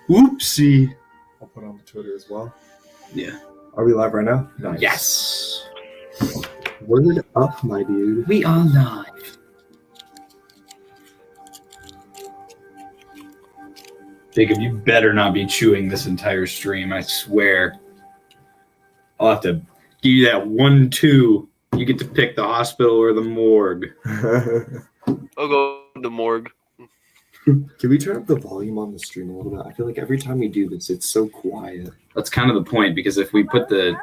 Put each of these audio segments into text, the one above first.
Oopsie. I'll put on the Twitter as well. Yeah. Are we live right now? Nice. Yes. Word up, my dude. We are live. Jacob, you better not be chewing this entire stream, I swear. I'll have to give you that 1-2. You get to pick the hospital or the morgue. I'll go to the morgue. Can we turn up the volume on the stream a little bit? I feel like every time we do this, it's so quiet. That's kind of the point, because if we put the...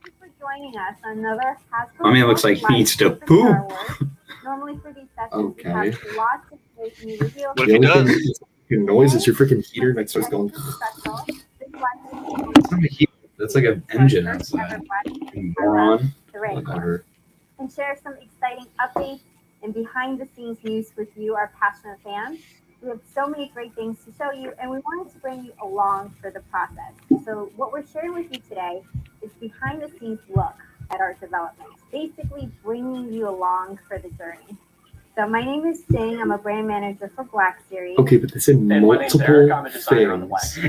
Thanks for joining us on another Hasbro My man looks like he needs to poop. Normally for these sessions, we have lots of information you reveal. What if he does? Your noise is your freaking heater next to us going. It's not a heat. That's like an engine outside. Moron. Whatever. And share some exciting updates and behind-the-scenes news with you, our passionate fans. We have so many great things to show you, and we wanted to bring you along for the process. So what we're sharing with you today is behind-the-scenes look at our development, basically bringing you along for the journey. So my name is Sting. I'm a brand manager for Black Series. Okay, but this in multiple things.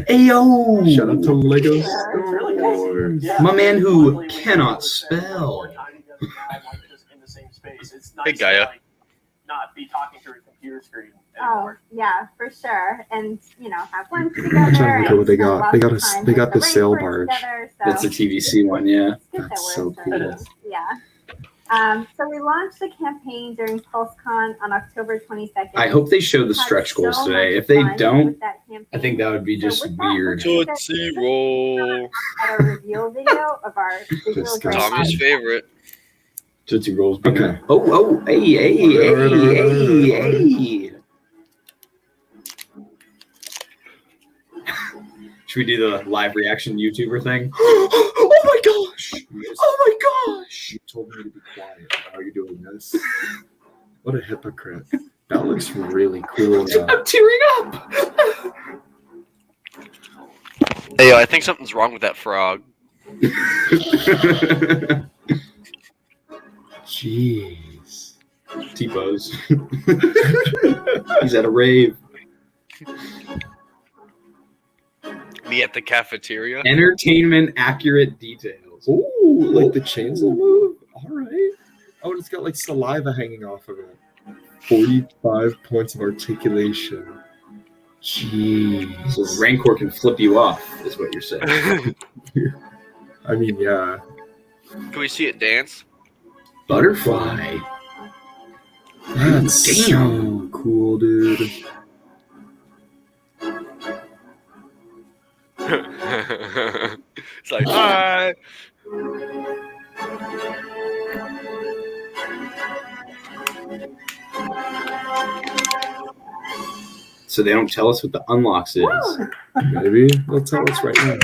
Ayo! Shout out to Lego Stores. My man who cannot spell. Hey, Gaia. Not be talking through a computer screen Oh, anymore. yeah, for sure. And, you know, have lunch I'm together. trying to look at what they got. and They spend got lots of time they got with the sail rainforest barge. together, so That's the TVC one, yeah. it's good that That's we're so enjoying cool. this. Yeah. So we launched the campaign during PulseCon on October 22nd. I hope they show the stretch goals today. If they don't, I think that would be So just with that, we're weird. gonna Tootsie Roll. at our reveal video of our digital Disgusting. grand Tommy's model. favorite. Tootsie Rolls. Okay. Oh, hey. Should we do the live reaction YouTuber thing? Oh my gosh! Oh my gosh! You told me to be quiet. How are you doing this? What a hypocrite. That looks really cool. I'm tearing up! Hey, I think something's wrong with that frog. Jeez. T-pose. He's at a rave. Me at the cafeteria. Entertainment accurate details. Ooh, like the chainsaw move? Alright. Oh, and it's got like saliva hanging off of it. 45 points of articulation. Jeez. So Rancor can flip you off, is what you're saying. I mean, yeah. Can we see it dance? Butterfly. That's Damn. so cool, dude. It's like, hi. So they don't tell us what the unlocks is. Maybe they'll tell us right now.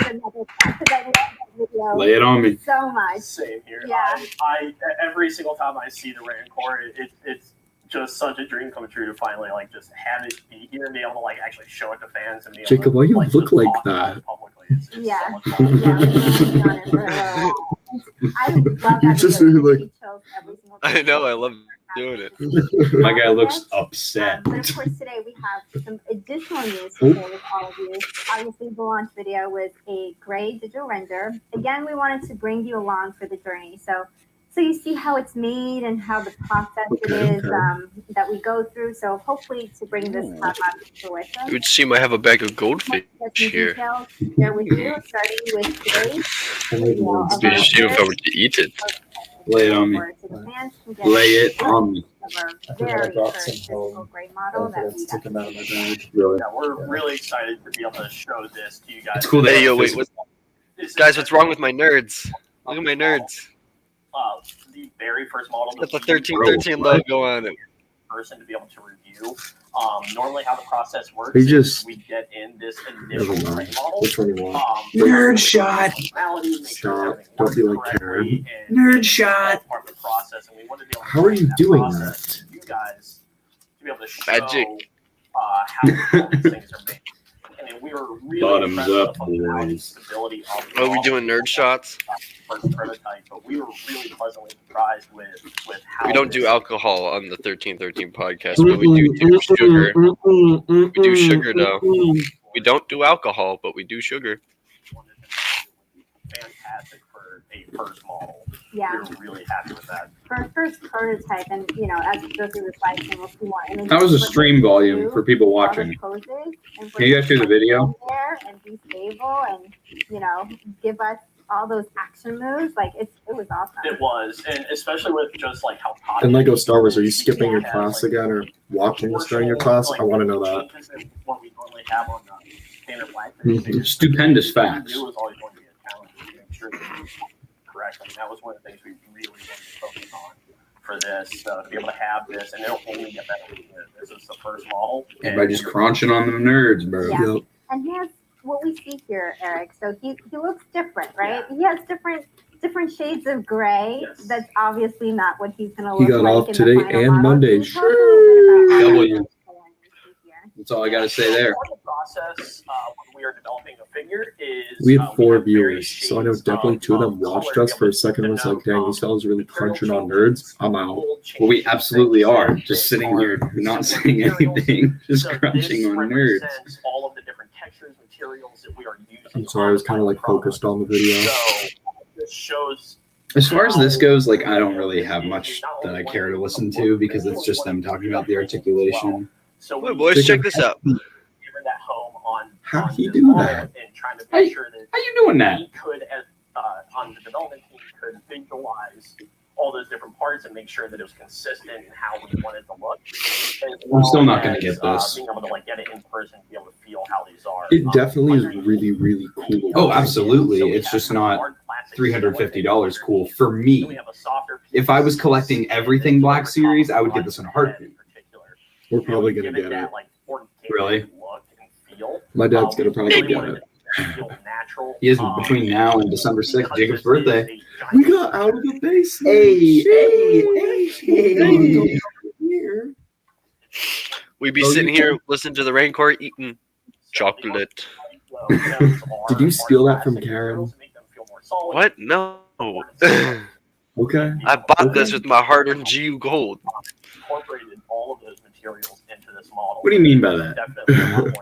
Lay it on me. So much. Same here. Yeah. I every single time I see the Rancor, it's just such a dream come true to finally like just have it be here and be able to like actually show it to fans and be able Jacob, to, why you like, look just like talk about that? it publicly. It's Yeah. so much fun. I love that. You just video. really, It shows every single I thing. know, I love doing it. My guy looks upset. But of course, today we have some additional news to share with all of you. Obviously, the launch video was a gray digital render. Again, we wanted to bring you along for the journey. So you see how it's made and how the process it is that we go through. So hopefully to bring this concept to fruition. It would seem I have a bag of goldfish here. Details share with you, starting with today's video of It'd be a our shame if I were to eat it. Lay it on me. so the fans can get Lay it on me. of our I think I very got first some physical home gray model that evidence we to come out of my bag. Really? Yeah, we're really excited to be able to show this to you guys. It's cool that Hey, yo, wait, This guys, is what's wrong with my nerds? Look at my nerds. The very first model. Got the 1313 logo on it. Person to be able to review. Normally, how the process works They is just- we get in this initial Never mind. gray model. Which one do you want? Nerd shot. Stop. Don't be like Karen. Nerd shot. Part of the process, and we want to be able to How are you that doing process that? to you guys to be able to show Magic. How these things are made. I mean, we were really Bottoms impressed with up, the functionality and boys. stability of the Are we model. doing nerd shots? First prototype, but we were really pleasantly surprised with how We don't do this- alcohol on the 1313 podcast, but we do sugar. We do sugar though. We don't do alcohol, but we do sugar. Fantastic for a first model. Yeah. We were really happy with that. For our first prototype, and as we go through the slides, and we'll see more. And then How was the just stream volume for people all the watching? poses, and for Can you guys do the video? there and be stable, and give us all those action moves. Like it was awesome. It was, and especially with just like how In Lego Star Wars, are you skipping your class again or watching this during your class? I want to know that. What we normally have on the standard black. Stupendous facts. It was always going to be a challenge to make sure that it was correct. I mean, that was one of the things we really wanted to focus on for this, to be able to have this, and it'll only get better. This is the first model. Everybody just crunching on them nerds, bro. Yeah. Yep. And he has what we see here, Eric. So he looks different, right? He has different shades of gray. Yes. That's obviously not what he's going to He look got like off in today the final and model. Monday. Can you talk a little bit about W. here? That's all I got to say there. The process when we are developing a figure is We had 4 have various viewers, so I know shades definitely 2 of them watched us for a second and was like, dang, these fellas really crunching on nerds. I'm out. Well, we absolutely are. Just sitting here not saying anything, just crunching on nerds. All of the different textures, materials that we are using. I'm sorry, I was kind of like focused on the video. So this shows. As far as this goes, like I don't really have much that I care to listen to because it's just them talking about the articulation. So Wait, boys, check this out. That home on How'd he this do model that? And trying to Hey, make sure that How you doing that? we could, as on the development team, could visualize all those different parts and make sure that it was consistent in how we wanted to look. I'm still not gonna get this. Being able to like get it in person, be able to feel how these are. It definitely is really, really cool. Oh, absolutely. It's just not $350 cool for me. If I was collecting everything Black Series, I would get this in a heartbeat. We're probably going to get it. Really? My dad's going to probably get it. He is between now and December 6th, Jacob's birthday. We got out of the basement. Hey. We'd be Oh, sitting you here listening to the Rancor eating chocolate. Did you steal that from Karen? What? No. Okay. I bought this with my hard-earned GU gold. Incorporated all of those materials into this model. What do you mean by that? Definitely a lot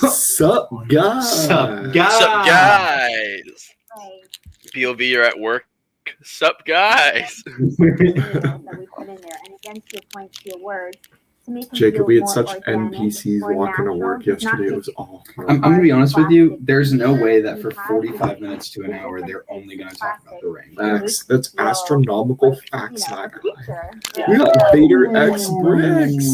more. Sup, guys? Sup, guys? Sup, guys? Right. POV, you're at work. Sup, guys? That we put in there, and again, to your point, to your words, to make them Jacob, feel we had more such organic, NPCs more walking to natural, work not yesterday. It just was awful. I'm going to be honest with you. There's no way that for 45 minutes to an hour, they're only going to talk about the ring. Facts. That's astronomical facts, you know, my the guy. future. We got Vader X Bricks.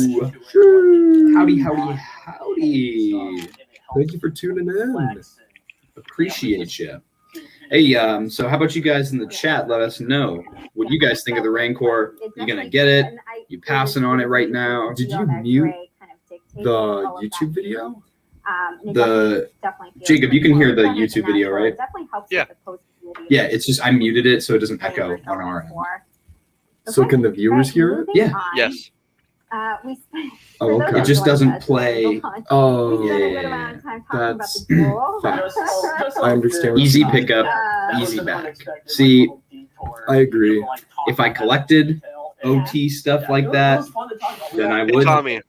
Howdy, howdy, howdy. Thank you for tuning in. Appreciate you. Hey, so how about you guys in the chat? Let us know what you guys think of the Rancor. You gonna get it? You passing on it right now? Did you mute the YouTube video? Jacob, you can hear the YouTube video, right? Yeah. Yeah, it's just I muted it so it doesn't echo on our end. So can the viewers hear it? Yeah. Yes. Oh, okay. It just doesn't play. Oh, Yeah. That's Facts. I understand. Easy pickup, easy back. See, I agree. if I collected OT stuff like that, then I Hey, would. Tommy,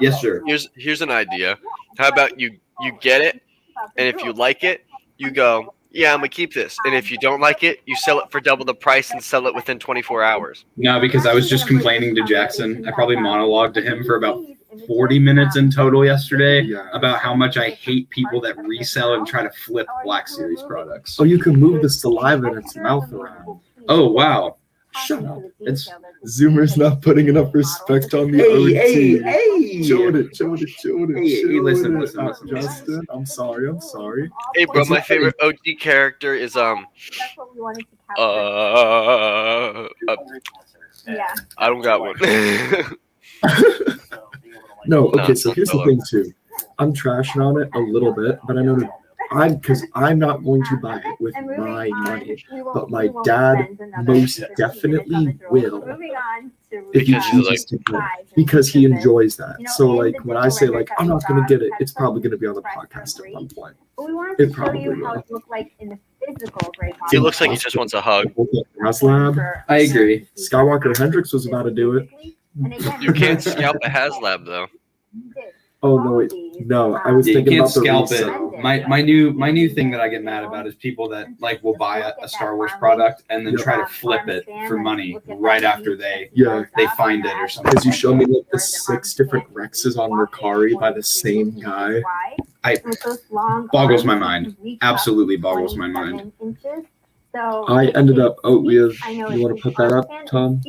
Yes, sir. here's an idea. How about you get it, and if you like it, you go, yeah, I'm gonna keep this. And if you don't like it, you sell it for double the price and sell it within 24 hours. No, because I was just complaining to Jackson. I probably monologued to him for about 40 minutes in total yesterday Yeah. about how much I hate people that resell and try to flip Black Series products. Oh, you can move the saliva in its mouth around. Oh, wow. Shut up. It's- Zoomer's not putting enough respect on the OT. hey! Chilled it. Hey, listen. Justin, I'm sorry. Hey, bro, my favorite OG character is That's what we wanted to capture. Yeah. I don't got one. No, okay, No, so not here's the Philip. thing too. I'm trashing on it a little bit, but I know that because I'm not going to buy it with And moving my on, money. we won't- but my we won't dad spend another most 15 definitely minutes on the will. drill. Moving on to If he Because he's chooses to do it, because he enjoys that. So like when I say like I'm not going to get it, it's probably going to be on the podcast at one point. But we wanted It to show probably you how will. it looked like in the physical Grey He looks like he just wants a hug. Haslab, I agree. Skywalker Hendricks was about to do it. You can't scalp a HasLab though. Oh no, wait, no. I was Yeah, you thinking can't about the scalp it. resale. My new thing that I get mad about is people that like will buy a Star Wars product and then Yeah. try to flip it for money right after they Yeah. find it or something. Because you showed me like the 6 different Rexes on Mercari by the same guy. Boggles my mind. Absolutely boggles my mind. I ended up. Oh, we have. You want to put that up, Tom?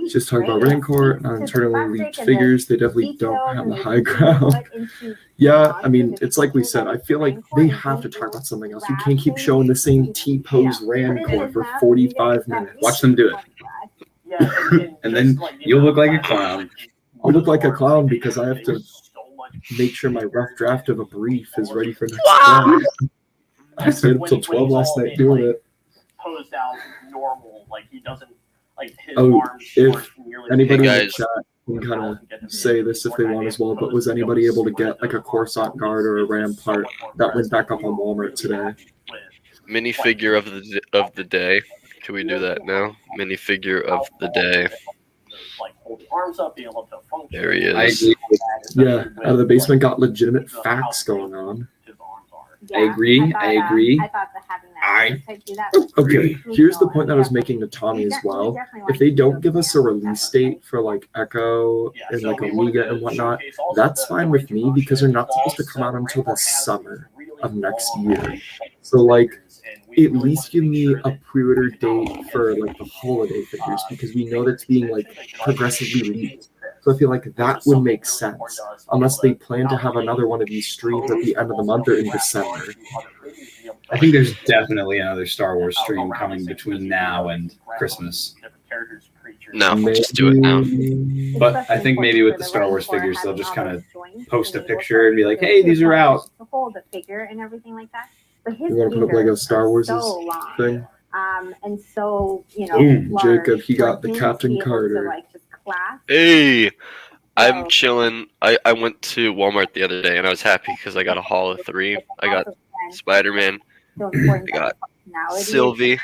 Just talk about Rancor, non-internally leaked figures. They definitely don't have the high ground. Yeah, I mean, it's like we said. I feel like they have to talk about something else. You can't keep showing the same T-pose Rancor for 45 minutes. Watch them do it. And then you'll look like a clown. I'll look like a clown because I have to make sure my rough draft of a brief is ready for next class. I stayed up till 12 last night doing it. Posed out normal, like he doesn't like his Oh, arms if aren't nearly Anybody Hey, in the guys. chat can kind of say this if they want as well, but was anybody able to get like a Coruscant guard or a Ram part that went back up on Walmart today? Minifigure of the day. Can we do that now? Minifigure of the day. Like hold the arms up, be able to function. There he I is. agree. Yeah, out of the basement got legitimate facts going on. I agree. I agree. I thought that having that. Okay, here's the point that I was making to Tommy as well. If they don't give us a release date for like Echo and like Omega and whatnot, that's fine with me because they're not supposed to come out until the summer of next year. So like, at least give me a pre-order date for like the holiday figures because we know that's being like progressively leaked. So I feel like that would make sense unless they plan to have another one of these streams at the end of the month or in December. I think there's definitely another Star Wars stream coming between now and Christmas. No, just do it now. But I think maybe with the Star Wars figures, they'll just kind of post a picture and be like, "Hey, these are out." To hold the figure and everything like that. But his You want to put up like a fingers Star are Wars so long. thing? And so, Boom. large Jacob, he for got the him to Captain be able to, Carter. like, just clasp. Hey, I'm So, chilling. I went to Walmart the other day and I was happy because I got a haul of 3. I got Spider-Man, so important I got that personality, Sylvie,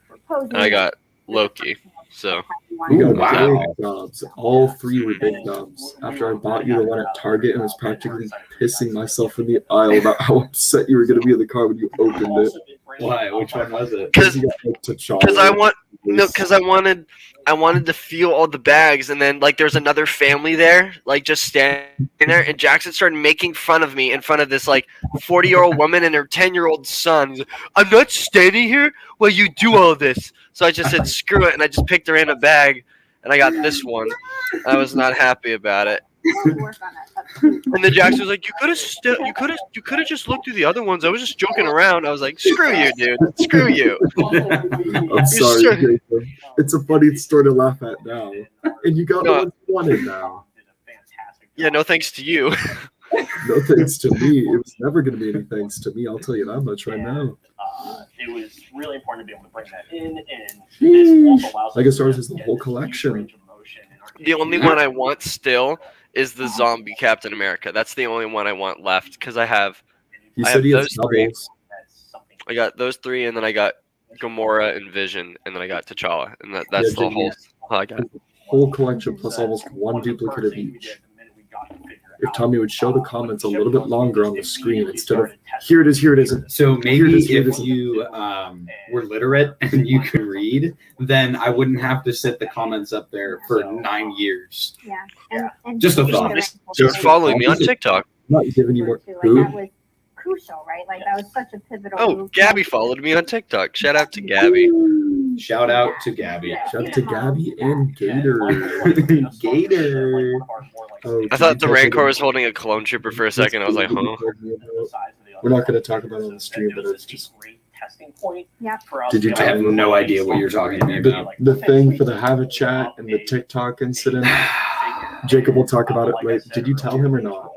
for posing, and I got Loki. So We Ooh, got wow. big dubs. All 3 were big dubs. After I bought you the one at Target and was practically pissing myself in the aisle about how upset you were going to be in the car when you opened it. Why? Which one was it? because You got, like, T'Challa. I wanted to feel all the bags, and then like there's another family there, like just standing there, and Jackson started making fun of me in front of this like 40-year-old woman and her 10-year-old son. He's like, I'm not standing here while you do all this. So I just said screw it, and I just picked a random bag, and I got this one. I was not happy about it. work on it. And then Jackson was like, you could have just looked through the other ones. I was just joking around. I was like, screw you, dude. Screw you. I'm sorry, sure- Jacob. It's a funny story to laugh at now. And you got the one you wanted now. Yeah, no thanks to you. No thanks to me. It was never going to be any thanks to me. I'll tell you that much right now. It was really important to be able to bring that in, and this also allows Lego Star Wars is the whole collection. The only one I want still is the zombie Captain America. That's the only one I want left because I have He I said he have has those 3. doubles. I got those 3, and then I got Gamora and Vision, and then I got T'Challa, and that's Yeah, the whole I got. Whole collection plus almost one duplicate of each. If Tommy would show the comments a little bit longer on the screen instead of here it is, here it is. So maybe Here it is. if you were literate and you could read, then I wouldn't have to sit the comments up there for 9 years. Yeah. And Just a keeping thought. the You're following me on TikTok. I'm not giving you more. Like, Who? that was crucial, right? Like that was such a pivotal Oh, move. Gabby followed me on TikTok. Shout out to Gabby. Shout out to Gabby. Shout out to Gabby and Gator. Gator. Oh, I thought the Rancor was holding a clone trooper for a second. I was like, huh? We're not going to talk about it on the stream, but it's just Did you I have no idea what you're talking to me about. the thing for the Have a Chat and the TikTok incident. Jacob will talk about it later. Did you tell him or not?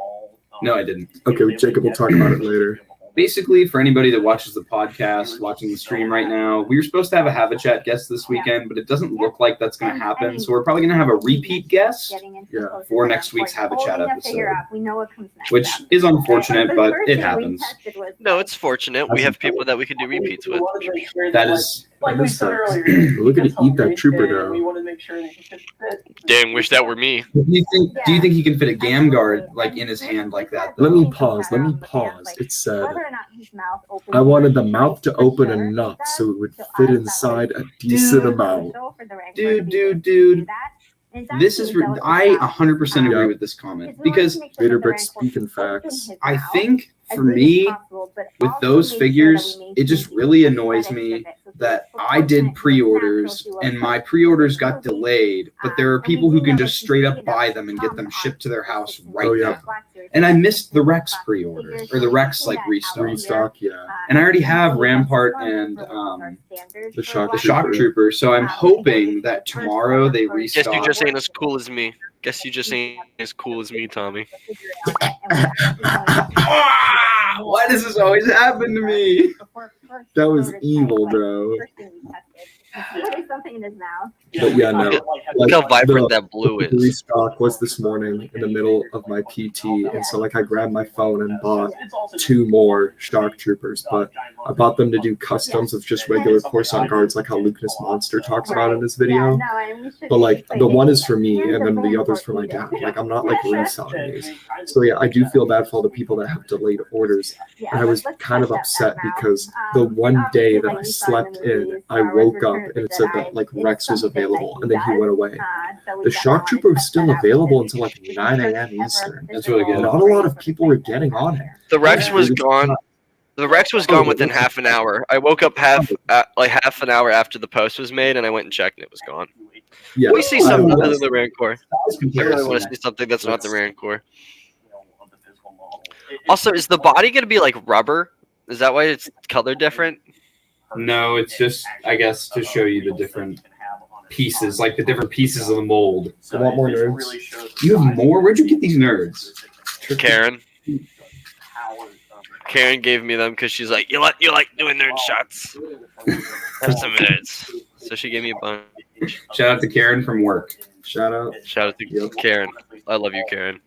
No, I didn't. Okay, Jacob will talk about it later. Basically, for anybody that watches the podcast, watching the stream right now, we were supposed to have a chat guest this weekend, but it doesn't look like that's going to happen. So we're probably going to have a repeat guest for next week's Have a Chat episode, which is unfortunate, but it happens. No, it's fortunate. We have people that we could do repeats with. That is like That we is said sucks. earlier, Look at he's it eat that hungry, trooper, and though. we want to make sure that he could fit. Damn, wish that were me. Do you think he can fit a gam guard like in his hand like that? Let though? me pause. It said, Whether or not his mouth opens I wanted the for mouth to open sure enough it so it would does. fit So inside a that decent Dude. amount. for the Regs Dude, to be dude, able to dude. do that. And it's This is actually a delicate I balance. 100% agree Yeah. with this comment Because we wanted because to make sure Vader that the Brick Regs speaking will open facts. his I mouth think as for big as me possible, but with also those make figures, sure that we it just maintain really the annoys aesthetics me of it. So it's that I proportionate did to what's pre-orders natural to and what's my like pre-orders got cozy. delayed, but there are And we people who do can know just that straight you up see buy that them and get them on shipped to their house Christmas right Oh, yeah. now. Black Series And I missed the and Rex Black pre-order figures. or the So Rex we like see that out restock. here. Restock, yeah. And I already And have that's Rampart normal and for our standard the for shock Black the Shock Trooper. Trooper, so I'm Again, hoping it's that the first tomorrow ever they first Guess you restock. just ain't as cool as me. Guess you just ain't as cool as me, Tommy. Why does this always happen to me? That was evil, bro. Putting something in his mouth. But yeah, no. Look how Like, vibrant the- that blue The is. restock was this morning in the middle of my PT, and so like I grabbed my phone and bought 2 more Shock Troopers, but I bought them to do customs of just regular Coruscant guards, like how Lucas Monster talks about in his video. But like the one is for me, and then the other's for my dad. Like I'm not like reselling these. So yeah, I do feel bad for all the people that have delayed orders. And I was kind of upset because the one day that I slept in, I woke up and it said that like Rex was available, and then he went away. The Shock Trooper was still available until like 9 a.m. Eastern. That's really good. Not a lot of people were getting on it. The Rex was gone. The Rex was gone within half an hour. I woke up half an hour after the post was made, and I went and checked, and it was gone. Yeah, We see I something don't other know. than the Rancor. I really want to see something that's not the Rancor. Also, is the body going to be like rubber? Is that why it's color different? No, it's just I guess to show you the different pieces, like the different pieces of the mold. I want more nerds. You have more? Where'd you get these nerds? Karen. Karen gave me them because she's like, you like doing nerd shots. Have some nerds. So she gave me a bunch. Shout out to Karen from work. Shout out. Shout out to Karen. I love you, Karen.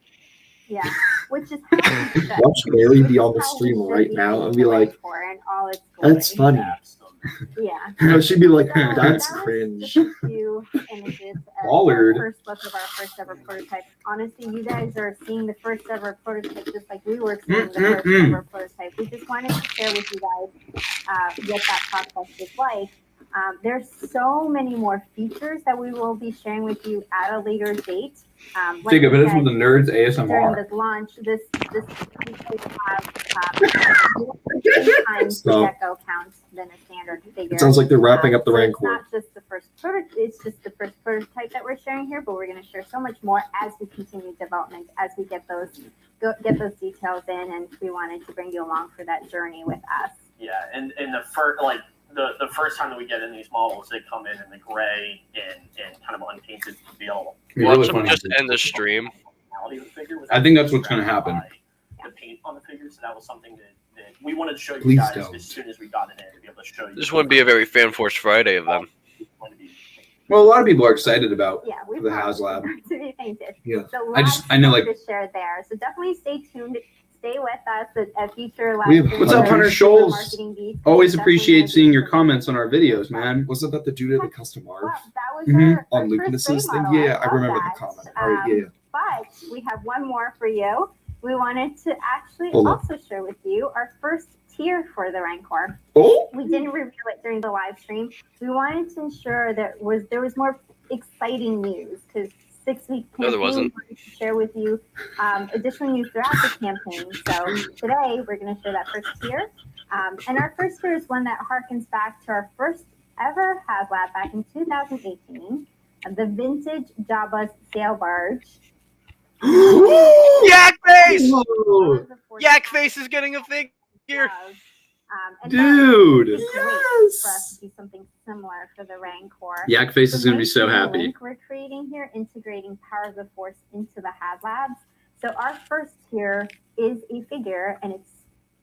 Yeah, which is Watch Mary be on the stream right now and be like, "That's funny." Yeah. You know, she'd be like, So "That's that was cringe." just a few images of Ballard. the first look of our first ever prototype. Honestly, you guys are seeing the first ever prototype just like we were seeing the first ever prototype. We just wanted to share with you guys what that process is like. There's so many more features that we will be sharing with you at a later date. Like Jacob, I it is said, from the Nerds during ASMR. this launch, this times the deco counts than a standard figure. It sounds like they're wrapping up the So it's Rancor. not just the first prototype; it's just the first prototype that we're sharing here. But we're going to share so much more as we continue development, as we get those details in, and we wanted to bring you along for that journey with us. Yeah, and the first the first time that we get in these models, they come in the gray and kind of unpainted feel. Watch them just end the stream. I think that's what's going to happen. The paint on the figure, so that was something that we wanted to show you Please guys don't. as soon as we got it in to be able to show you. This wouldn't be a very Fan First Friday of them. Well, a lot of people are excited about Yeah, we the want HasLab. to be painted. Yeah. So I know, like- to share there. So definitely stay tuned. Stay with us at future live We have- streams. What's up, Hunter Scholes? Marketing beats. Always Definitely appreciate gonna seeing be your some comments on our amazing videos, stuff. man. Wasn't that the dude at the custom Well, art that was Mhm. our on first Lucas's grade thing? model. Yeah, I love remember that. the comment. All right, yeah. But we have one more for you. We wanted to actually Hold on. also share with you our first tier for the Rancor. Oh, We didn't reveal it during the live stream. We wanted to ensure that there was more exciting news because 6-week No, there campaign wasn't. we wanted to share with you additional news throughout the campaign. So today we're going to share that first tier. And our first tier is one that harkens back to our first ever HasLab back in 2018, the vintage Jabba's sail barge. Yak Face! whoa. Yak Face is getting a figure. And Dude. that would be great for us to do something similar for the Rancor. Yak Face is The going to be so main happy. link we're creating here, integrating Power of the Force into the HasLabs. So our first tier is a figure, and it's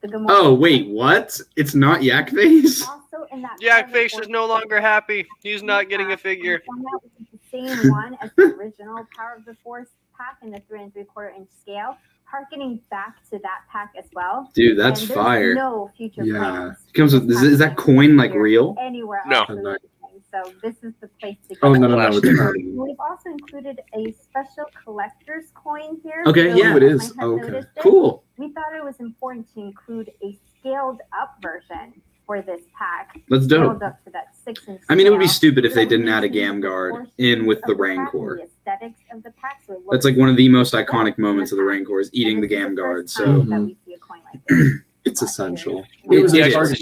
the Gamora. Oh, wait, what? It's not Yak Face? Also in that Yak Power of the Face Force is no longer happy. He's not getting a figure. Found out it's the same one as the original Power of the Force pack in the 3 3/4 inch scale. harkening back to that pack as well. Dude, that's And there's fire. no future Yeah. plans. It comes with is that coin like real? Anywhere No. else in the game. So this is the place to go. Oh no, Flash. it's not. We've also included a special collector's coin here. Okay, So yeah. Oh, it is. if my husband Okay. noticed it, Cool. We thought it was important to include a scaled up version for this pack. That's dope. Scaled up to that 6-inch I mean, it would be scale. stupid if they So didn't we add a can use Gam Guard portions in with the of pack and Rancor. the aesthetics of the pack, so it That's looks like one of the most cool. iconic moments of the Rancor is eating And the this is Gam the Guard. first So time that we see a coin like this. It's essential. It It was yeah, a yeah. target.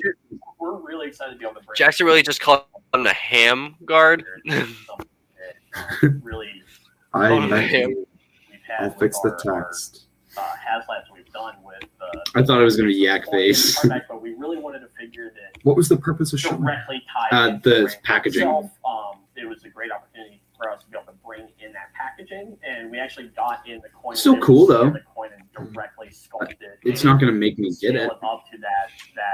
We're really excited to be able to bring Jackson really just called him a ham guard. really I Oh, meant man. to. we've had I'll with fix the our text. HasLabs we've done with I thought it was gonna be Yak Face. but we really wanted to figure that What was the purpose of showing? directly tied into the Rancor packaging. itself. It was a great opportunity for us to be able to bring in that packaging, and we actually got in the coin. Still lid, cool, though. scaled the coin and directly sculpted. It's not gonna make me get it. Up to that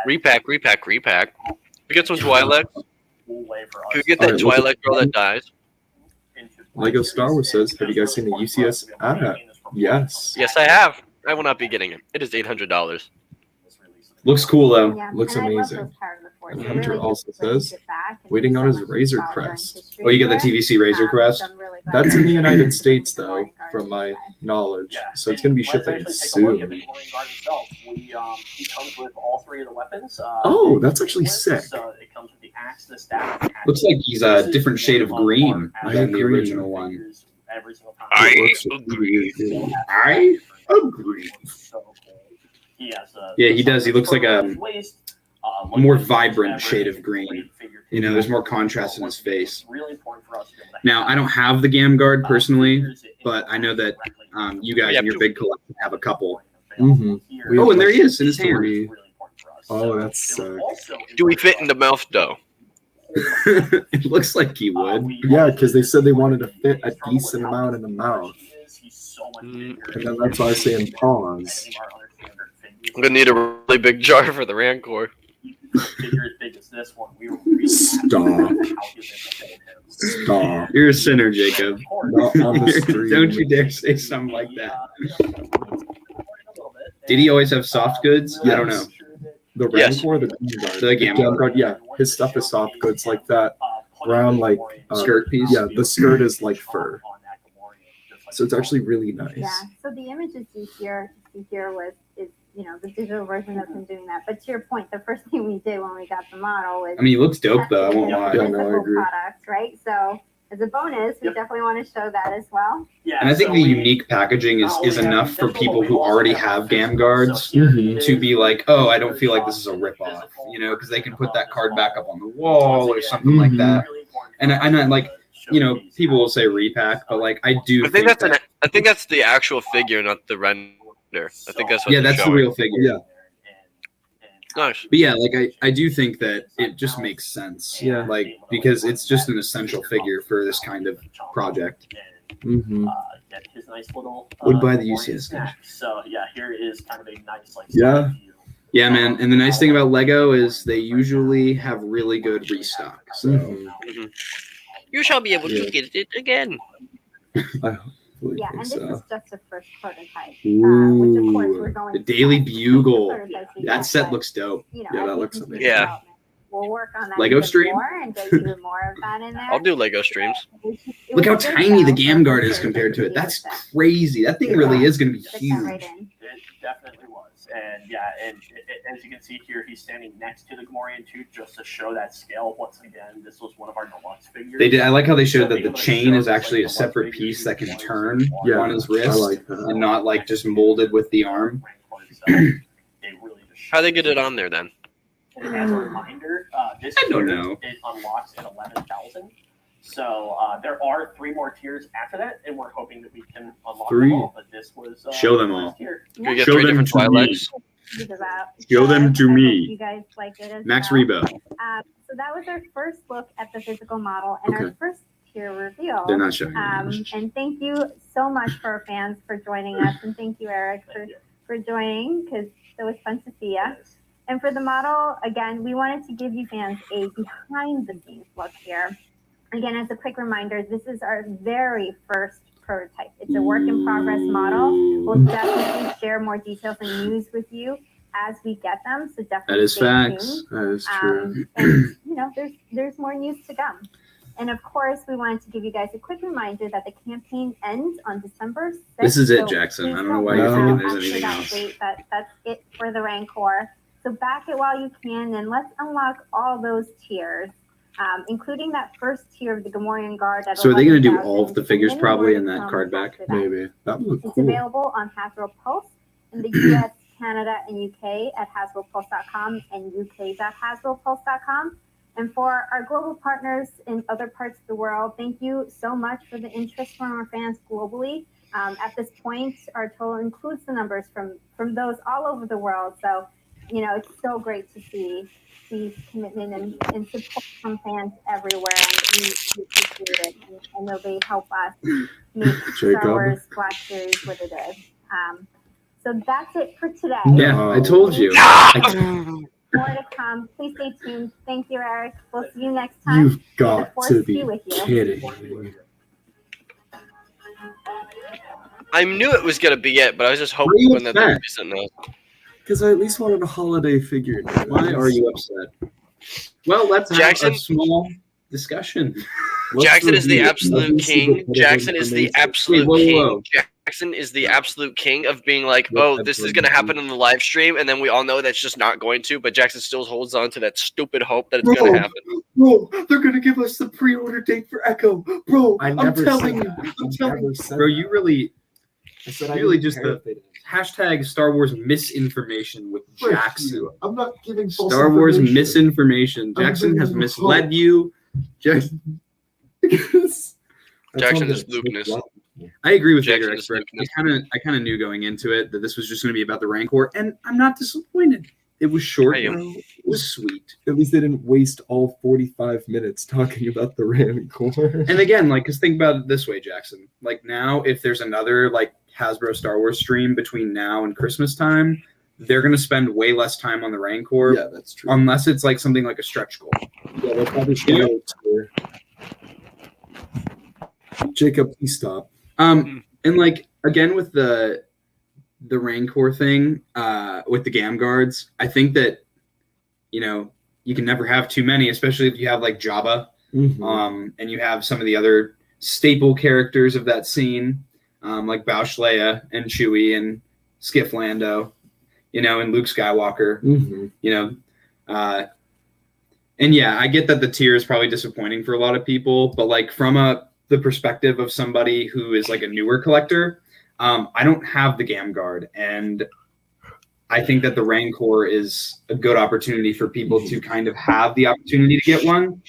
Repack. We get some Twi'lek. cool way for us. Can we get that Alright, look Twi'lek girl that dies? Lego Star Wars says, have you guys seen the UCS ad? Yes. Yes, I have. I will not be getting it. It is $800. Looks cool though. Yeah, Looks and I love amazing. those Power of the Force. And It Hunter really also just brings says, it back and waiting there's on so his much Razor nostalgia and Crest. history Oh, you got the there. TVC Razor Crest? So I'm really glad That's in the that United we States, got the though, Warren Guard from my anyway. knowledge. Yeah, So it's going to be let's shipping actually take a look at the soon. Warren Guard itself. He comes with all three of the weapons. Oh, that's actually sick. So it comes with the axe, the staff. and the Looks like he's a different shade of green I than the agree. original one. Every single time. I It looks agree. really good. I agree. So cool. He has Yeah, he does. He looks like a more vibrant Ever. shade of green. Great figure. You know, there's more contrast in his face. It's really important for us to be able to Now, have, I don't have the Gam Guard personally, figures in but I know that directly you guys Yeah, in your two. big collection have a couple. Mhm. We Oh, have and there like he is in his hand. three. Oh, that's sick. Do we fit in the mouth though? It looks like he would. Yeah, because they said they wanted to fit a decent amount in the mouth. Mm. And then that's why I was saying pause. I'm gonna need a really big jar for the Rancor. Figure as big as this one. We were really Stop. Stop. Stop. You're a sinner, Jacob. Not on the stream. Don't you dare say something like that. Did he always have soft goods? I don't know. The Yes. Rancor or the Gam Guard? The Gam Guard. Yeah. His stuff is soft goods like that. Brown, like, Skirt piece? Yeah, the skirt is like fur. So it's actually really nice. Yeah. So the images you see here is the digital version of him doing that. But to your point, the first thing we did when we got the model was I mean, he looks dope though. I won't lie. Yeah, no, I physical agree. product, right? So as a bonus, we Yep. definitely want to show that as well. And I think the unique packaging is enough for people who already have Gam Guards Mhm. to be like, oh, I don't feel like this is a ripoff, because they can put that card back up on the wall or something like Mhm. that. And I'm not like, people will say repack, but like I do. I think that's the actual figure, not the render. I think that's what yeah, they're that's the showing. real figure. Yeah. Nice. But yeah, like I do think that it just makes sense. Yeah. Like because it's just an essential figure for this kind of project. Mm-hmm. Get his nice little Would buy the Warrior UCS snack. So yeah, here is kind of a nice like Yeah. side view. Yeah, man. And the nice thing about Lego is they usually have really good restock. So Mhm. You shall be able Yeah. to get it again. I hopefully Yeah, think and this so. is just the first prototype, which of course we're going the Daily Bugle. prototypes we That got, set but, looks dope. Yeah, as that we looks continue amazing. Yeah. development, we'll work on that Lego a bit stream? more and get you more of that in there. I'll do Lego streams. Look how tiny the Gam Guard is compared to it. That's crazy. That thing really is going to be Stick that right huge. in. It definitely was. And yeah, and as you can see here, he's standing next to the Gamorrean too, just to show that scale. Once again, this was one of our deluxe figures. They did. I like how they showed that the chain is actually a separate piece that can turn Yeah, on his I wrist like that. and not like just molded with the arm. How they get it on there then? As a reminder, this I don't tier, know. it unlocks at 11,000. So there are 3 more tiers after that, and we're hoping that we can unlock 3. them all. But this was Show them the all. first tier. Can we get Show 3 them different to me. Twi'leks? Show them to I hope me. You guys like it as Max well. Rebo. So that was our first look at the physical model and our Okay. first tier reveal. They're not showing you. And thank you so much for our fans for joining us, and thank you, Eric, for joining because it was fun to see you. And for the model, again, we wanted to give you fans a behind the scenes look here. Again, as a quick reminder, this is our very first prototype. It's a work in progress model. We'll definitely share more details and news with you as we get them. So definitely That is stay facts. tuned. That is true. And there's more news to come. And of course, we wanted to give you guys a quick reminder that the campaign ends on December 6th. This is it, So Jackson. I please don't know why you're thinking there's after anything that else. date. That's it for the Rancor. So back it while you can, and let's unlock all those tiers, including that first tier of the Gamorrean Guard. At So are they going to do 11,000, all of the and figures many probably more in to that come card back? after that. Maybe. That would look It's cool. available on Hasbro Pulse in the US, Canada, and UK at HasbroPulse.com and UK.HasbroPulse.com. And for our global partners in other parts of the world, thank you so much for the interest from our fans globally. At this point, our total includes the numbers from those all over the world. So, it's so great to see commitment and support from fans everywhere. And we appreciate it. And I know they help us make Jacob. Star Wars Black Series what it is. So that's it for today. Yeah, I told you. More to come. Please stay tuned. Thank you, Eric. We'll see you next time. You've May the got force to be be with you. kidding. I knew it was gonna be it, but I was just Why are you hoping that there would upset? be something else. Because I at least wanted a holiday figure. Why are you upset? Well, let's have Jackson? a small discussion. Jackson is the review it. absolute Let me see the king. bit of Jackson is the information. absolute Wait, king. whoa. Jackson is the absolute king of being like, What oh, type this of is going to happen review? in the live stream, and then we all know that's just not going to, but Jackson still holds on to that stupid hope that it's going to happen. Bro, they're gonna give us the pre-order date for Echo. Bro, I I'm never telling said you. that. I'm I telling never you. said Bro, that. you really I said I really didn't just care the- if they did. hashtag Star Wars misinformation with Frick Jackson. you. I'm not giving false Star Wars information. misinformation. I'm Jackson giving has you misled hope. you. Jackson, Jackson is Lukeness. I agree with Jackson Vader is Expert. Lukeness. I kind of knew going into it that this was just going to be about the Rancor, and I'm not disappointed. It was short. I am. It was sweet. At least they didn't waste all 45 minutes talking about the Rancor. And again, because think about it this way, Jackson. Like now, if there's another Hasbro Star Wars stream between now and Christmas time, they're going to spend way less time on the Rancor, yeah, that's true. unless it's something like a stretch goal. Yeah, they'll probably show it to Jacob, please stop. And again with the Rancor thing, with the Gam guards, I think that you can never have too many, especially if you have Jabba, Mhm. and you have some of the other staple characters of that scene, like Bausch Leia and Chewie and Skiff Lando, and Luke Skywalker, Mhm. and yeah, I get that the tier is probably disappointing for a lot of people, but from the perspective of somebody who is a newer collector, I don't have the Gam Guard, and I think that the Rancor is a good opportunity for people to kind of have the opportunity to get one.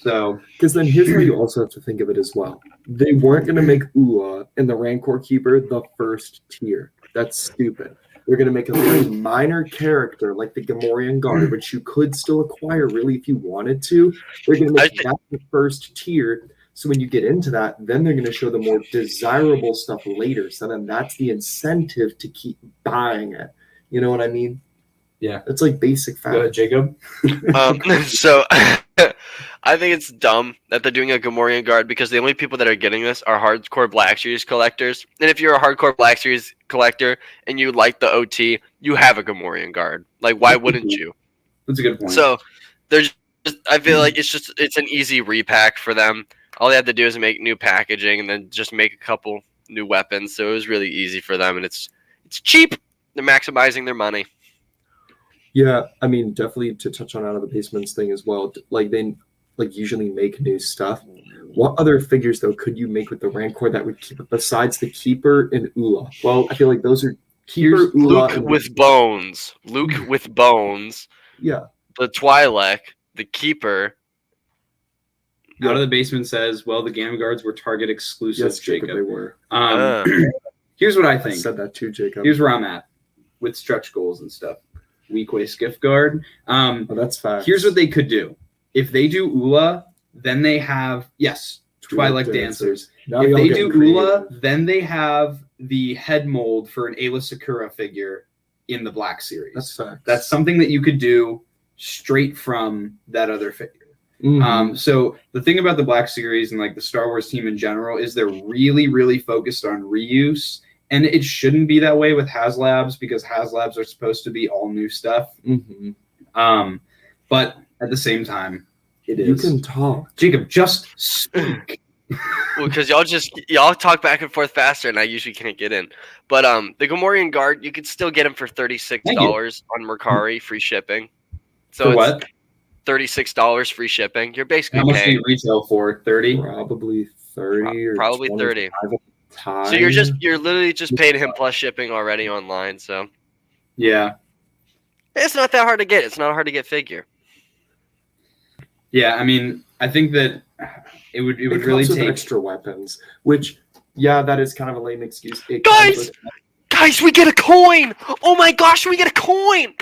So, Because then here's how you also have to think of it as well. They weren't going to make Ula and the Rancor Keeper the first tier. That's stupid. They're going to make a very minor character like the Gamorrean Guard, which you could still acquire really if you wanted to. They're going to make that the first tier. So when you get into that, then they're going to show the more desirable stuff later. So then that's the incentive to keep buying it. You know what I mean? Yeah. It's like basic fact. go ahead, Jacob. So I think it's dumb that they're doing a Gamorrean Guard because the only people that are getting this are hardcore Black Series collectors. And if you're a hardcore Black Series collector and you like the OT, you have a Gamorrean Guard. Why wouldn't you? That's a good point. So there's I feel like it's an easy repack for them. All they have to do is make new packaging and then just make a couple new weapons. So it was really easy for them, and it's cheap. They're maximizing their money. Yeah, I mean, definitely to touch on Out of the Basements thing as well. They usually make new stuff. What other figures though could you make with the Rancor that would keep it besides the Keeper and Ula? Well, I feel like those are Keeper, Ula, Luke and with bones. Luke with bones. yeah. The Twi'lek. The Keeper. Out of the Basement says, well, the Gam Guards were Target exclusive, Yes, Jacob, Jacob. they were. Here's what I I think. said that too, Jacob. Here's where I'm at with stretch goals and stuff. Weequay Skiff Guard. Oh, that's fast. Here's what they could do. If they do Ula, then they have, Twi'lek Dancers. Now If y'all they getting do Ula, creative. then they have the head mold for an Ayla Sakura figure in the Black Series. That's facts. That's something that you could do straight from that other figure. So the thing about the Black Series and like the Star Wars team in general is they're really, really focused on reuse. And it shouldn't be that way with HasLabs because HasLabs are supposed to be all new stuff. But at the same time, it is. You can talk. Jacob, just speak. Well, because y'all talk back and forth faster, and I usually can't get in. But the Gamorrean Guard, you can still get them for $36 on Mercari, free shipping. So for what? $36 free shipping. You're basically how much do paying you retail for? 30? Probably 30 or probably 30. Time. So you're literally just paying him plus shipping already online. So yeah, it's not that hard to get. It's not a hard to get figure. Yeah, I mean, I think that it would really comes with take extra weapons, which that is kind of a lame excuse. Guys, we get a coin! Oh my gosh, we get a coin!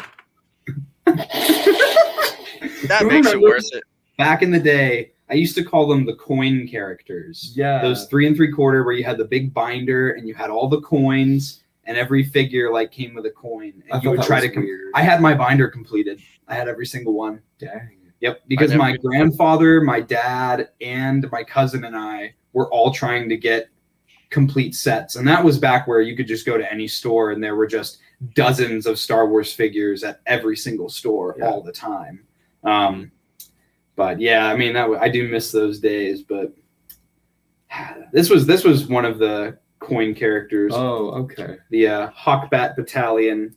That makes it worth it. Back in the day, I used to call them the coin characters. Yeah. Those 3 3/4 where you had the big binder and you had all the coins and every figure like came with a coin. And you would try to weird. I had my binder completed. I had every single one. Dang. Yep, because my grandfather, my dad, and my cousin and I were all trying to get complete sets. And that was back where you could just go to any store and there were just dozens of Star Wars figures at every single store all the time. But yeah, I mean, I do miss those days. But this was one of the coin characters. Oh, okay. The Hawkbat Battalion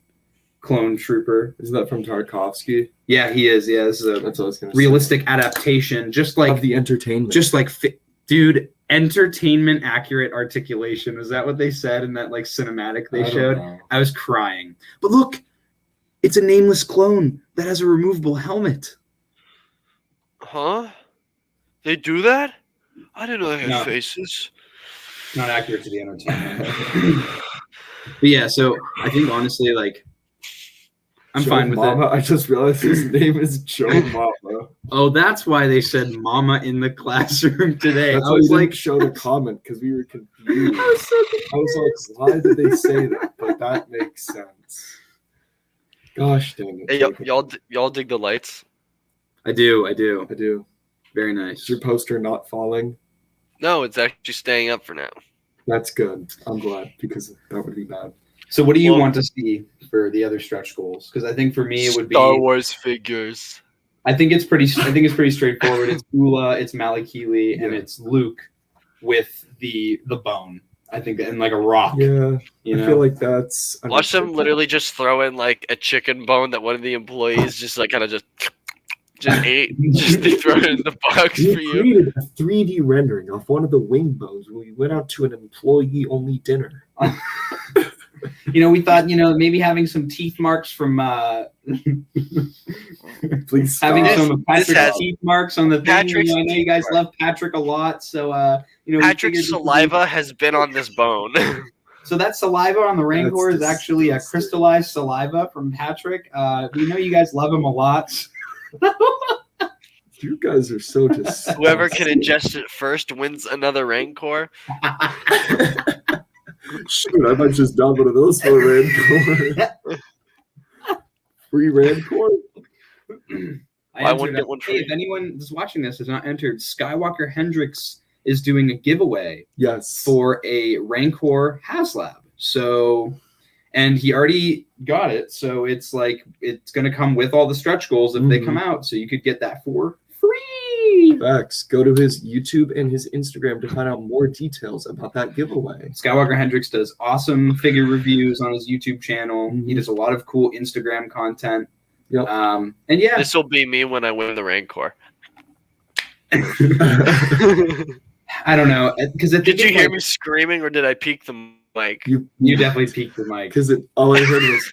clone trooper. Isn't that from Tarkovsky? Yeah, he is. Yeah, this is That's what I was gonna realistic adaptation, just like of the entertainment. just like dude, entertainment accurate articulation. Was that what they said in that like cinematic they showed? I was crying. But look, it's a nameless clone that has a removable helmet. Huh? They do that? I didn't know they had faces. Not accurate to the entertainment. But yeah, so I think honestly, like, I'm Joe fine with Mama. it. I just realized his name is Joe Mama. Oh, that's why they said "Mama" in the classroom today. That's I why was we like, didn't show the comment because we were confused. I was like, why did they say that? But that makes sense. Gosh dang it. Hey, y'all dig the lights? I do. I do. Very nice. Is your poster not falling? No, it's actually staying up for now. That's good. I'm glad because that would be bad. So, what do you want to see for the other stretch goals? Because I think for me it would be Star Wars figures. I think it's pretty straightforward. It's Ula, it's Malakili, and it's Luke with the bone. I think, and like a rock. Yeah, I feel like that's. Watch them literally just throw in like a chicken bone that one of the employees just like kind of just ate. Just they throw it in the box we for you. created a 3D rendering off one of the wing bones when we went out to an employee-only dinner. We thought, maybe having some teeth marks from Please stop. having some of Patrick's teeth marks on the thing. Patrick's I know you guys love Patrick a lot, so Patrick's saliva has been on this bone. So that saliva on the Rancor is actually a crystallized saliva from Patrick. We know you guys love him a lot. You guys are so just. Whoever can ingest it first wins another Rancor. Shoot, I might just download one of those for Rancor. Free Rancor? I wouldn't get one free. If anyone that's watching this has not entered, Skywalker Hendricks is doing a giveaway for a Rancor HasLab. So, and he already got it. So it's like, it's going to come with all the stretch goals if they come out. So you could get that for free. Facts. Go to his YouTube and his Instagram to find out more details about that giveaway. Skywalker Hendricks does awesome figure reviews on his YouTube channel. He does a lot of cool Instagram content. Yep. And yeah. This will be me when I win the Rancor. I don't know. Did you hear me screaming or did I peek the mic? You definitely peeked the mic. Because all I heard was...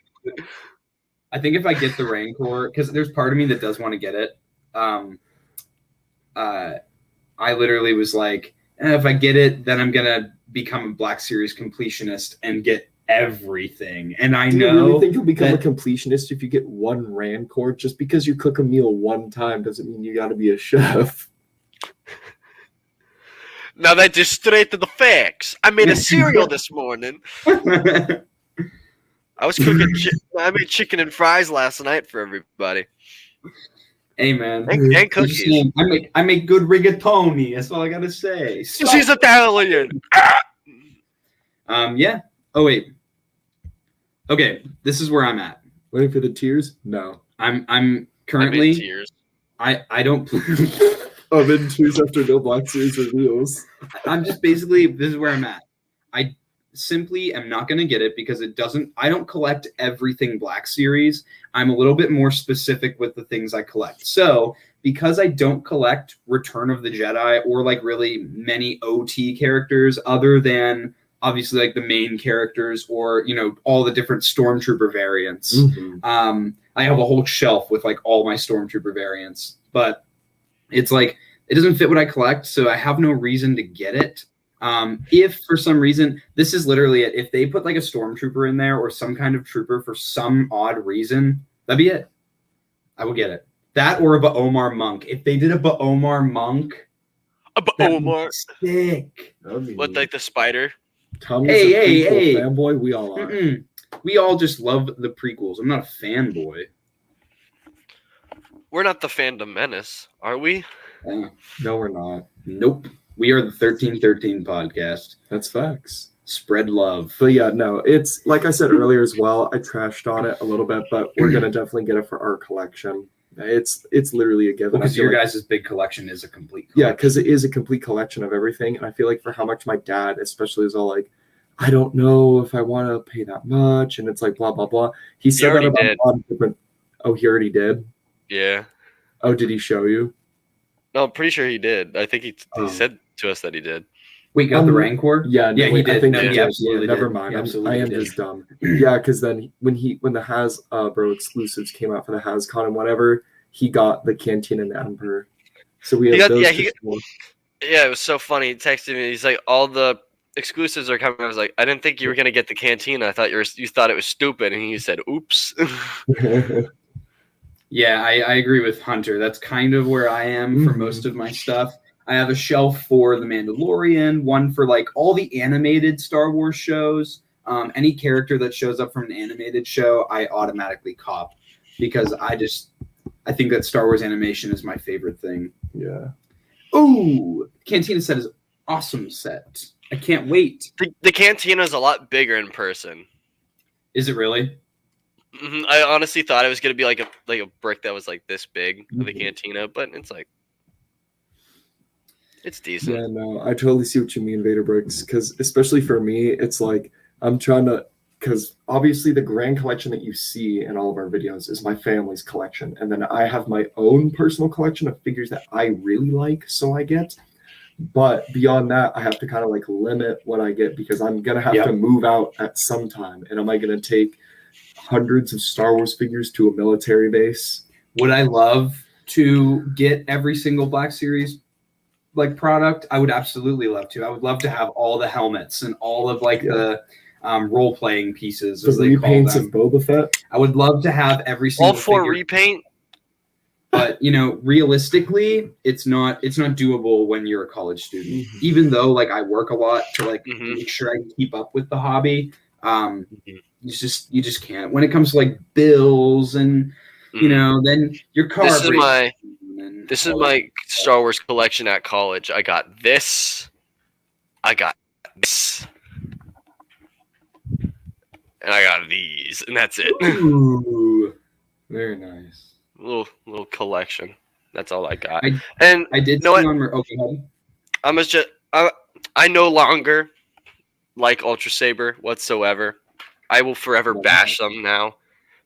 I think if I get the Rancor, because there's part of me that does want to get it. I literally was like, if I get it, then I'm going to become a Black Series completionist and get everything. And I know. Do you really think you'll become a completionist if you get one Rancor? Just because you cook a meal one time doesn't mean you got to be a chef. Now that just straight to the facts. I made a cereal this morning. I was cooking. I made chicken and fries last night for everybody. Hey man, And I'm just cookies. saying, I make good rigatoni. That's all I gotta say. She's Italian. Yeah. Oh wait. Okay, this is where I'm at. Waiting for the tears? No. I'm I'm in currently. tears. I don't. I'm in tears after no Black Series reveals. I'm just basically. This is where I'm at. I simply am not going to get it because it doesn't. I don't collect everything Black Series. I'm a little bit more specific with the things I collect. So because I don't collect Return of the Jedi or like really many OT characters other than obviously like the main characters or all the different Stormtrooper variants. Mm-hmm. I have a whole shelf with like all my Stormtrooper variants, but it's like it doesn't fit what I collect, so I have no reason to get it. If for some reason, this is literally it. If they put like a Stormtrooper in there or some kind of trooper for some odd reason, that'd be it. I would get it. That or a Baomar monk. If they did a Baomar monk, Omar. sick. What, like the spider? Tommy's Hey, a prequel hey. fanboy. We all are. Mm-mm. We all just love the prequels. I'm not a fanboy. We're not the fandom menace, are we? No, we're not. Nope. We are the 1313 podcast. That's facts. Spread love. But yeah, no, it's like I said earlier as well. I trashed on it a little bit, but we're gonna definitely get it for our collection. It's literally a given. Because I feel your like- guys' big collection is a complete Yeah, collection. because it is a complete collection of everything, and I feel like for how much my dad, especially, is all like, I don't know if I want to pay that much, and it's like blah blah blah. He said that already about did. a lot of different. Oh, he already did. Yeah. Oh, did he show you? No, I'm pretty sure he did. I think he Oh. said to us that he did. Wait, got the Rancor? Yeah, no, Yeah, he wait, I did. think No, he he did. absolutely Yeah, never did. mind. He absolutely I am did. just dumb. Yeah, because then when the Hasbro exclusives came out for the HasCon and whatever, he got the Cantina and the Emperor. So we He have got- those. yeah, to he- show. Yeah, it was so funny. He texted me. He's like, all the exclusives are coming. I was like, I didn't think you were gonna get the Cantina. I thought you thought it was stupid. And he said, "Oops." Yeah, I agree with Hunter. That's kind of where I am for Mhm. most of my stuff. I have a shelf for The Mandalorian, one for like all the animated Star Wars shows. Any character that shows up from an animated show, I automatically cop because I think that Star Wars animation is my favorite thing. Yeah. Ooh, Cantina set is awesome set. I can't wait. The Cantina is a lot bigger in person. Is it really? I honestly thought it was gonna be like a brick that was like this big of the Mhm. Cantina, but it's decent. Yeah, no, I totally see what you mean, Vader Bricks, because especially for me, it's like I'm trying to, because obviously the grand collection that you see in all of our videos is my family's collection, and then I have my own personal collection of figures that I really like, so I get. But beyond that, I have to kind of like limit what I get because I'm gonna have to move out at some time, and am I gonna take hundreds of Star Wars figures to a military base? Would I love to get every single Black Series like product? I would absolutely love to. I would love to have all the helmets and all of like the role playing pieces, The as they call repaints of them. Boba Fett. I would love to have every All single 4 figure, repaint. but realistically, it's not doable when you're a college student. Mhm. Even though like I work a lot to like Mhm. make sure I can keep up with the hobby. Mhm. You just can't. When it comes to like bills and then your car. This is breaks my and This is all my Star Wars collection at college. I got this. I got this. And I got these. And that's it. that. Ooh, very nice. little collection. That's all I got. I- And I did know see what? on. Okay, buddy. I no longer like Ultra Saber whatsoever. I will forever bash them now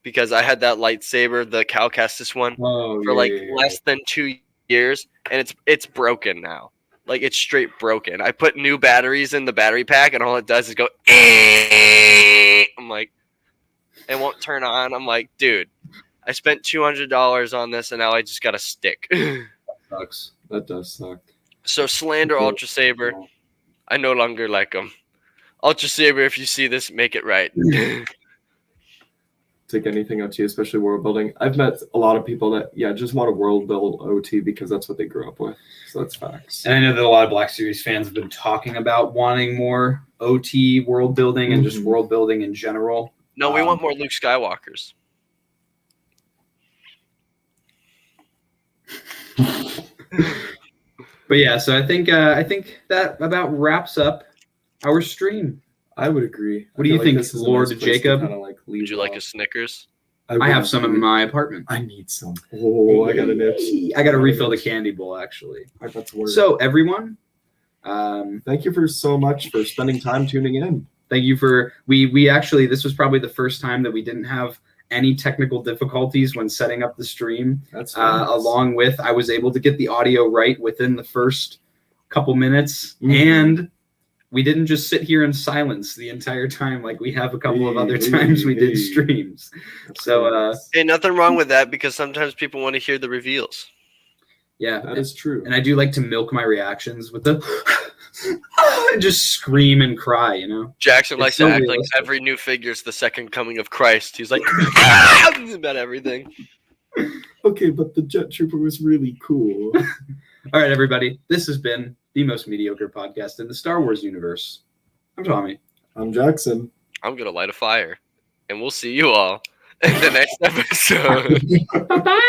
because I had that lightsaber, the Cal Kestis one, Oh, for like less than 2 years, and it's broken now. Like it's straight broken. I put new batteries in the battery pack, and all it does is go. I'm like, it won't turn on. I'm like, dude, I spent $200 on this, and now I just got a stick. Sucks. That does suck. So slander Ultra Saber. I no longer like them. Ultra Saber, if you see this, make it right. Take anything OT, especially world building. I've met a lot of people that just want to world build OT because that's what they grew up with. So that's facts. And I know that a lot of Black Series fans have been talking about wanting more OT world building and just Mhm. world building in general. No, we want more Luke Skywalkers. But yeah, so I think that about wraps up our stream. I would agree. What do you think, Lord Jacob? Would you like a Snickers? I have some in my apartment. I need some. Oh, I got an itch. I got to refill the candy bowl, actually. That's worth. So, everyone, thank you for so much for spending time tuning in. Thank you for we actually, this was probably the first time that we didn't have any technical difficulties when setting up the stream. That's nice. Along with, I was able to get the audio right within the first couple minutes, and we didn't just sit here in silence the entire time like we have a couple of other times we did streams. So, hey, nothing wrong with that, because sometimes people want to hear the reveals. Yeah, that is true. And I do like to milk my reactions with the and just scream and cry, you know. Jackson likes to act like every new figure is the second coming of Christ. He's like about everything. Okay, but the Jet Trooper was really cool. All right, everybody. This has been the most mediocre podcast in the Star Wars universe. I'm Tommy. I'm Jackson. I'm gonna light a fire, and we'll see you all in the next episode. Bye-bye.